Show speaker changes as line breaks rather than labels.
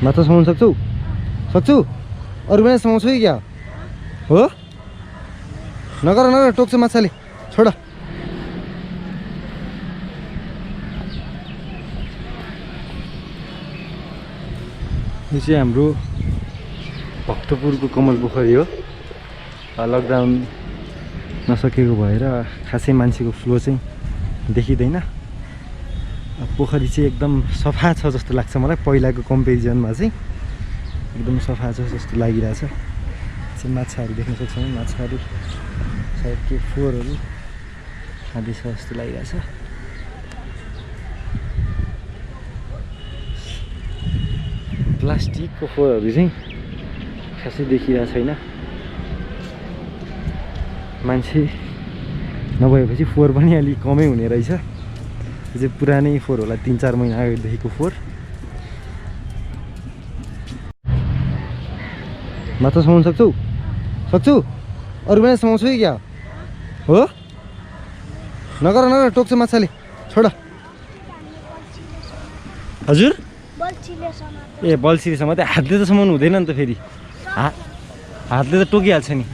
माछा समाउन सक्छौ? सक्छु? अरू बेला समाउँछु कि क्या हो? नगर नगर, टोक्छ माछाले, छोड। यो चाहिँ हाम्रो भक्तपुरको कमल पोखरी हो। लकडाउन नसकेको भएर खासै मान्छेको फ्लो चाहिँ देखिँदैन। पोखरी चाहिँ एकदम सफा छ जस्तो लाग्छ मलाई, पहिलाको कम्पेरिजनमा चाहिँ एकदम सफा छ जस्तो लागिरहेछ। चाहिँ माछाहरू देख्न सक्छौँ, माछाहरू सायद के फोहोरहरू खाँदैछ जस्तो लागिरहेछ। प्लास्टिकको फोहोरहरू चाहिँ खासै देखिरहेको छैन। मान्छे नभएपछि फोहोर पनि अलिक कमै हुने रहेछ। यो चाहिँ पुरानै फोहोर होला, 3-4 महिना अगाडिदेखिको फोहोर। माछा समाउन सक्छौ? सक्छु? अरू बेला समाउँछु कि क्या हो? नगर नगर, टोक्छ माछाले, छोड। हजुर? ए बल्छीले समाते, हातले त समाउनु हुँदैन नि त फेरि। हातले त टोकिहाल्छ नि।